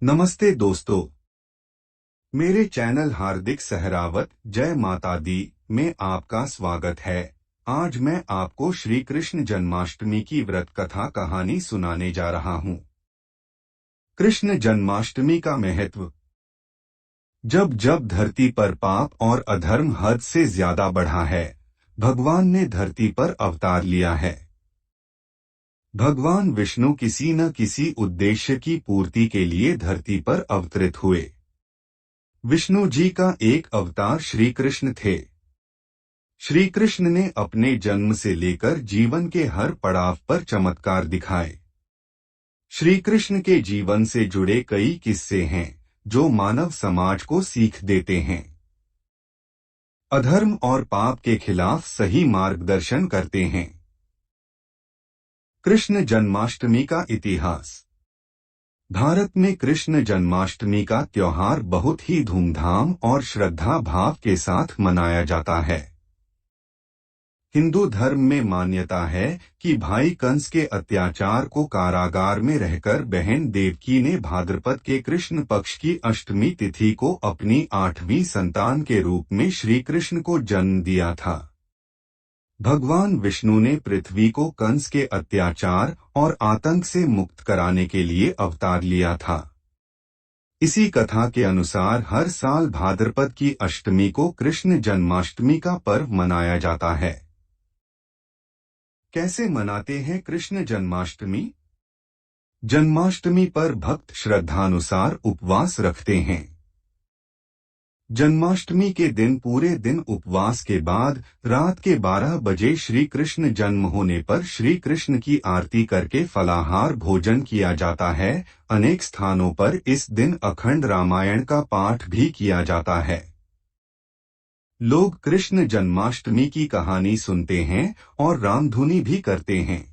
नमस्ते दोस्तों, मेरे चैनल हार्दिक सहरावत जय माता दी में आपका स्वागत है। आज मैं आपको श्री कृष्ण जन्माष्टमी की व्रत कथा कहानी सुनाने जा रहा हूँ। कृष्ण जन्माष्टमी का महत्व। जब जब धरती पर पाप और अधर्म हद से ज्यादा बढ़ा है, भगवान ने धरती पर अवतार लिया है। भगवान विष्णु किसी न किसी उद्देश्य की पूर्ति के लिए धरती पर अवतरित हुए। विष्णु जी का एक अवतार श्री कृष्ण थे। श्री कृष्ण ने अपने जन्म से लेकर जीवन के हर पड़ाव पर चमत्कार दिखाए। श्री कृष्ण के जीवन से जुड़े कई किस्से हैं जो मानव समाज को सीख देते हैं। अधर्म और पाप के खिलाफ सही मार्गदर्शन करते हैं। कृष्ण जन्माष्टमी का इतिहास। भारत में कृष्ण जन्माष्टमी का त्योहार बहुत ही धूमधाम और श्रद्धा भाव के साथ मनाया जाता है। हिंदू धर्म में मान्यता है कि भाई कंस के अत्याचार को कारागार में रहकर बहन देवकी ने भाद्रपद के कृष्ण पक्ष की अष्टमी तिथि को अपनी 8वीं संतान के रूप में श्री कृष्ण को जन्म दिया था। भगवान विष्णु ने पृथ्वी को कंस के अत्याचार और आतंक से मुक्त कराने के लिए अवतार लिया था। इसी कथा के अनुसार हर साल भाद्रपद की अष्टमी को कृष्ण जन्माष्टमी का पर्व मनाया जाता है। कैसे मनाते हैं कृष्ण जन्माष्टमी? जन्माष्टमी पर भक्त श्रद्धानुसार उपवास रखते हैं। जन्माष्टमी के दिन पूरे दिन उपवास के बाद रात के 12 बजे श्री कृष्ण जन्म होने पर श्री कृष्ण की आरती करके फलाहार भोजन किया जाता है। अनेक स्थानों पर इस दिन अखंड रामायण का पाठ भी किया जाता है। लोग कृष्ण जन्माष्टमी की कहानी सुनते हैं और रामधुनी भी करते हैं।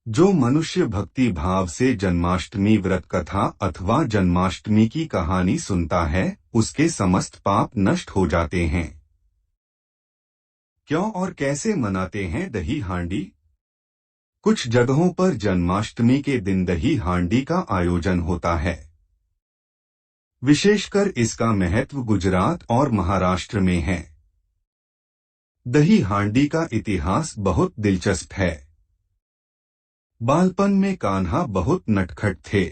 जो मनुष्य भक्ति भाव से जन्माष्टमी व्रत कथा अथवा जन्माष्टमी की कहानी सुनता है, उसके समस्त पाप नष्ट हो जाते हैं। क्यों और कैसे मनाते हैं दही हांडी? कुछ जगहों पर जन्माष्टमी के दिन दही हांडी का आयोजन होता है। विशेषकर इसका महत्व गुजरात और महाराष्ट्र में है। दही हांडी का इतिहास बहुत दिलचस्प है। बालपन में कान्हा बहुत नटखट थे।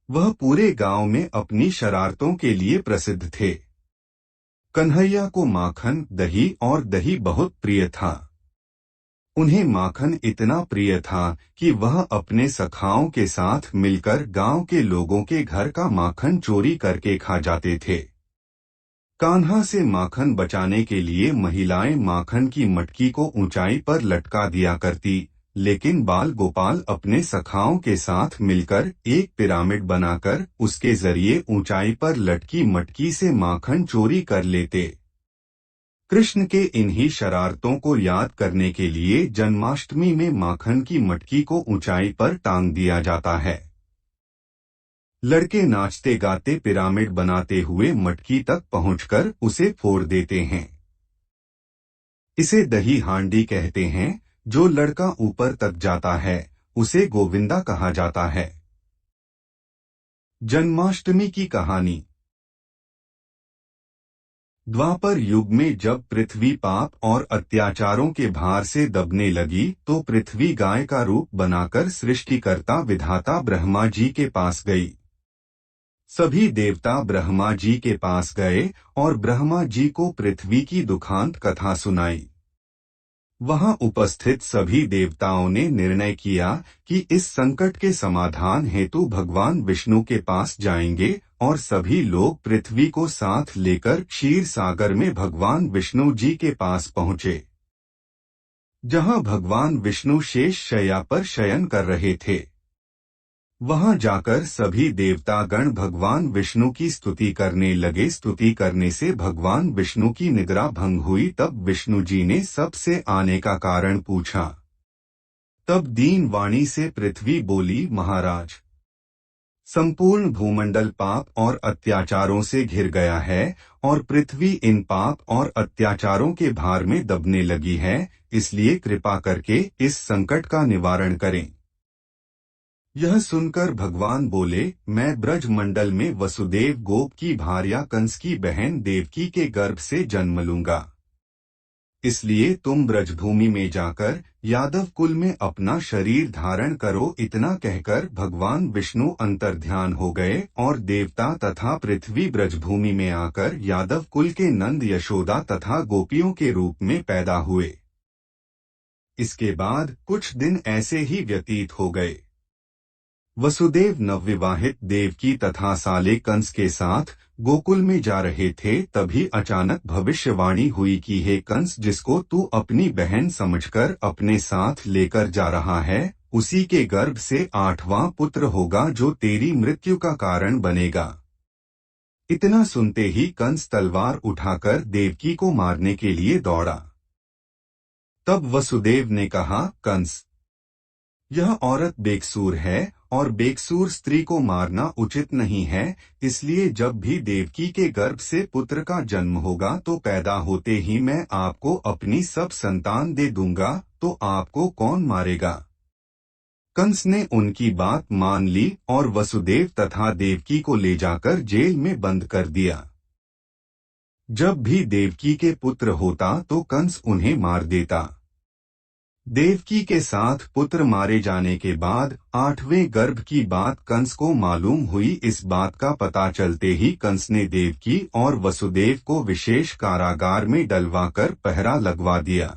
वह पूरे गांव में अपनी शरारतों के लिए प्रसिद्ध थे। कन्हैया को माखन, दही और दही बहुत प्रिय था। उन्हें माखन इतना प्रिय था कि वह अपने सखाओं के साथ मिलकर गांव के लोगों के घर का माखन चोरी करके खा जाते थे। कान्हा से माखन बचाने के लिए महिलाएं माखन की मटकी को ऊंचाई पर लटका दिया करती, लेकिन बाल गोपाल अपने सखाओं के साथ मिलकर एक पिरामिड बनाकर उसके जरिए ऊंचाई पर लटकी मटकी से माखन चोरी कर लेते। कृष्ण के इन्हीं शरारतों को याद करने के लिए जन्माष्टमी में माखन की मटकी को ऊंचाई पर टांग दिया जाता है। लड़के नाचते गाते पिरामिड बनाते हुए मटकी तक पहुंचकर उसे फोड़ देते हैं। इसे दही हांडी कहते हैं। जो लड़का ऊपर तक जाता है उसे गोविंदा कहा जाता है। जन्माष्टमी की कहानी। द्वापर युग में जब पृथ्वी पाप और अत्याचारों के भार से दबने लगी तो पृथ्वी गाय का रूप बनाकर सृष्टिकर्ता विधाता ब्रह्मा जी के पास गई। सभी देवता ब्रह्मा जी के पास गए और ब्रह्मा जी को पृथ्वी की दुखांत कथा सुनाई। वहां उपस्थित सभी देवताओं ने निर्णय किया कि इस संकट के समाधान हेतु भगवान विष्णु के पास जाएंगे और सभी लोग पृथ्वी को साथ लेकर क्षीर सागर में भगवान विष्णु जी के पास पहुंचे। जहां भगवान विष्णु शेष शैया पर शयन कर रहे थे। वहां जाकर सभी देवतागण भगवान विष्णु की स्तुति करने लगे। स्तुति करने से भगवान विष्णु की निद्रा भंग हुई। तब विष्णु जी ने सबसे आने का कारण पूछा। तब दीन वाणी से पृथ्वी बोली, महाराज, संपूर्ण भूमंडल पाप और अत्याचारों से घिर गया है और पृथ्वी इन पाप और अत्याचारों के भार में दबने लगी है, इसलिए कृपा करके इस संकट का निवारण करें। यह सुनकर भगवान बोले, मैं ब्रज मंडल में वसुदेव गोप की भार्या कंस की बहन देवकी के गर्भ से जन्म लूंगा। इसलिए तुम ब्रजभूमि में जाकर यादव कुल में अपना शरीर धारण करो। इतना कहकर भगवान विष्णु अंतर्ध्यान हो गए और देवता तथा पृथ्वी ब्रजभूमि में आकर यादव कुल के नंद, यशोदा तथा गोपियों के रूप में पैदा हुए। इसके बाद कुछ दिन ऐसे ही व्यतीत हो गए। वसुदेव नवविवाहित देवकी तथा साले कंस के साथ गोकुल में जा रहे थे, तभी अचानक भविष्यवाणी हुई कि हे कंस, जिसको तू अपनी बहन समझकर अपने साथ लेकर जा रहा है, उसी के गर्भ से 8वां पुत्र होगा जो तेरी मृत्यु का कारण बनेगा। इतना सुनते ही कंस तलवार उठाकर देवकी को मारने के लिए दौड़ा। तब वसुदेव ने कहा, कंस, यह औरत बेकसूर है और बेकसूर स्त्री को मारना उचित नहीं है, इसलिए जब भी देवकी के गर्भ से पुत्र का जन्म होगा तो पैदा होते ही मैं आपको अपनी सब संतान दे दूंगा, तो आपको कौन मारेगा। कंस ने उनकी बात मान ली और वसुदेव तथा देवकी को ले जाकर जेल में बंद कर दिया। जब भी देवकी के पुत्र होता तो कंस उन्हें मार देता। देवकी के साथ पुत्र मारे जाने के बाद 8वें गर्भ की बात कंस को मालूम हुई। इस बात का पता चलते ही कंस ने देवकी और वसुदेव को विशेष कारागार में डलवाकर पहरा लगवा दिया।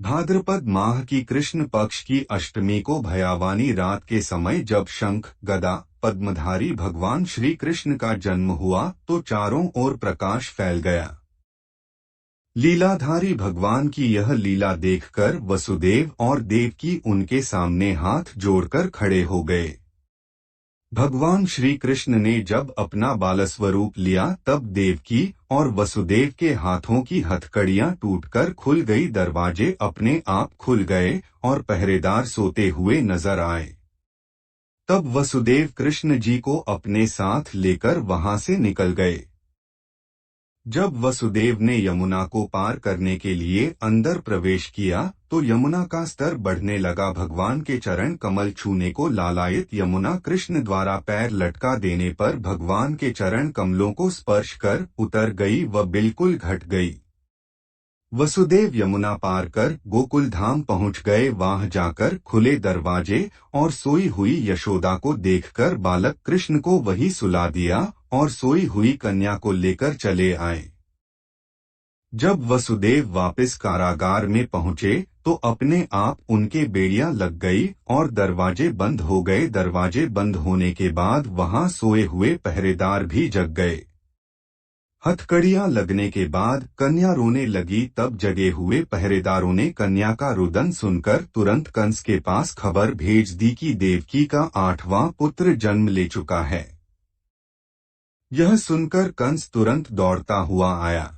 भाद्रपद माह की कृष्ण पक्ष की अष्टमी को भयावानी रात के समय जब शंख, गदा, पद्मधारी भगवान श्री कृष्ण का जन्म हुआ तो चारों ओर प्रकाश फैल गया। लीलाधारी भगवान की यह लीला देखकर वसुदेव और देवकी उनके सामने हाथ जोड़कर खड़े हो गए। भगवान श्री कृष्ण ने जब अपना बालस्वरूप लिया तब देवकी और वसुदेव के हाथों की हथकड़ियां टूटकर खुल गई, दरवाजे अपने आप खुल गए और पहरेदार सोते हुए नजर आए। तब वसुदेव कृष्ण जी को अपने साथ लेकर वहां से निकल गए। जब वसुदेव ने यमुना को पार करने के लिए अंदर प्रवेश किया तो यमुना का स्तर बढ़ने लगा। भगवान के चरण कमल छूने को लालायित यमुना कृष्ण द्वारा पैर लटका देने पर भगवान के चरण कमलों को स्पर्श कर उतर गई व बिल्कुल घट गई। वसुदेव यमुना पार कर गोकुल धाम पहुंच गए। वहां जाकर खुले दरवाजे और सोई हुई यशोदा को देखकर बालक कृष्ण को वही सुला दिया और सोई हुई कन्या को लेकर चले आए। जब वसुदेव वापस कारागार में पहुंचे तो अपने आप उनके बेड़ियां लग गई और दरवाजे बंद हो गए। दरवाजे बंद होने के बाद वहां सोए हुए पहरेदार भी जग गए। हथकड़ियां लगने के बाद कन्या रोने लगी। तब जगे हुए पहरेदारों ने कन्या का रुदन सुनकर तुरंत कंस के पास खबर भेज दी कि देवकी का 8वां पुत्र जन्म ले चुका है। यह सुनकर कंस तुरंत दौड़ता हुआ आया।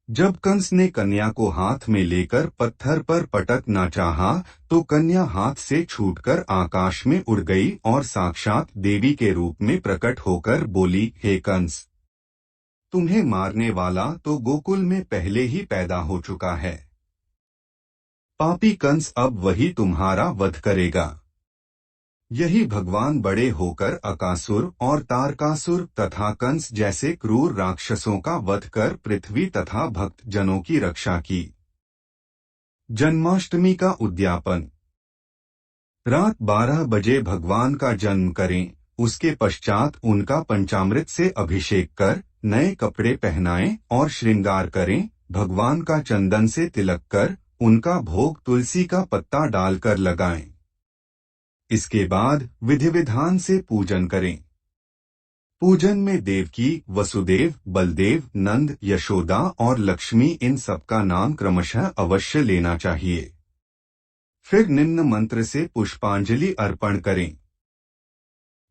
जब कंस ने कन्या को हाथ में लेकर पत्थर पर पटकना चाहा तो कन्या हाथ से छूटकर आकाश में उड़ गई और साक्षात देवी के रूप में प्रकट होकर बोली, हे कंस, तुम्हें मारने वाला तो गोकुल में पहले ही पैदा हो चुका है। पापी कंस अब वही तुम्हारा वध करेगा। यही भगवान बड़े होकर अकासुर और तारकासुर तथा कंस जैसे क्रूर राक्षसों का वध कर पृथ्वी तथा भक्त जनों की रक्षा की। जन्माष्टमी का उद्यापन। रात 12 बजे भगवान का जन्म करें, उसके पश्चात उनका पंचामृत से अभिषेक कर नए कपड़े पहनाएं और श्रृंगार करें। भगवान का चंदन से तिलक कर उनका भोग तुलसी का पत्ता डालकर लगाएं। इसके बाद विधि विधान से पूजन करें। पूजन में देवकी, वसुदेव, बलदेव, नंद, यशोदा और लक्ष्मी इन सबका नाम क्रमशः अवश्य लेना चाहिए। फिर निम्न मंत्र से पुष्पांजलि अर्पण करें।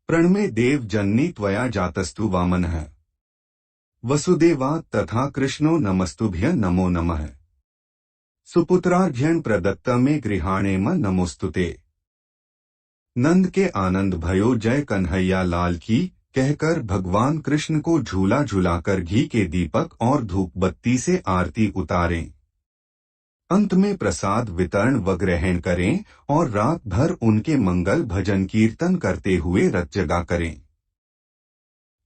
प्रणमे देव जननी त्वया जातस्तु वामनः वसुदेवा तथा कृष्णो नमस्तुभ्य नमो नमः। सुपुत्रार्घ्यं प्रदत्तमे गृहाणेम नमोस्तुते। नंद के आनंद भयो जय कन्हैया लाल की कहकर भगवान कृष्ण को झूला झुलाकर घी के दीपक और धूप बत्ती से आरती उतारें। अंत में प्रसाद वितरण व ग्रहण करें और रात भर उनके मंगल भजन कीर्तन करते हुए रत जगा करें।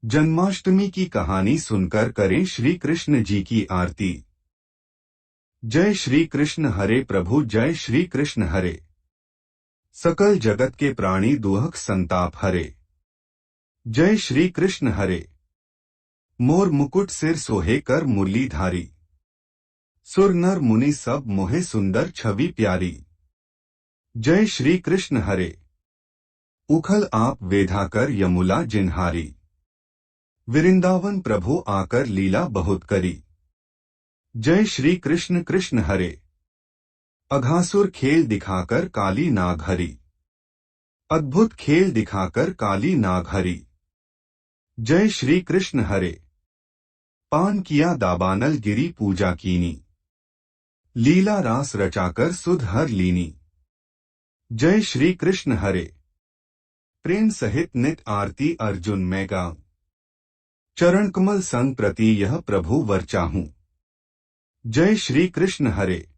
जन्माष्टमी की कहानी सुनकर करें श्री कृष्ण जी की आरती। जय श्री कृष्ण हरे प्रभु, जय श्री कृष्ण हरे। सकल जगत के प्राणी दुहक संताप हरे। जय श्री कृष्ण हरे। मोर मुकुट सिर सोहे कर मुरलीधारी, सुर नर मुनि सब मोहे सुंदर छवि प्यारी। जय श्री कृष्ण हरे। उखल आप वेधाकर यमुला जिन्हारी, वृंदावन प्रभु आकर लीला बहुत करी। जय श्री कृष्ण कृष्ण हरे। अघासुर खेल दिखाकर काली नाग हरी, अद्भुत खेल दिखाकर काली नाग हरी। जय श्री कृष्ण हरे। पान किया दाबानल गिरी पूजा कीनी, लीला रास रचाकर सुध हर लीनी। जय श्री कृष्ण हरे। प्रेम सहित नित आरती अर्जुन मैं गाऊं, चरण कमल संग प्रति यह प्रभु वर चाहूं। जय श्री कृष्ण हरे।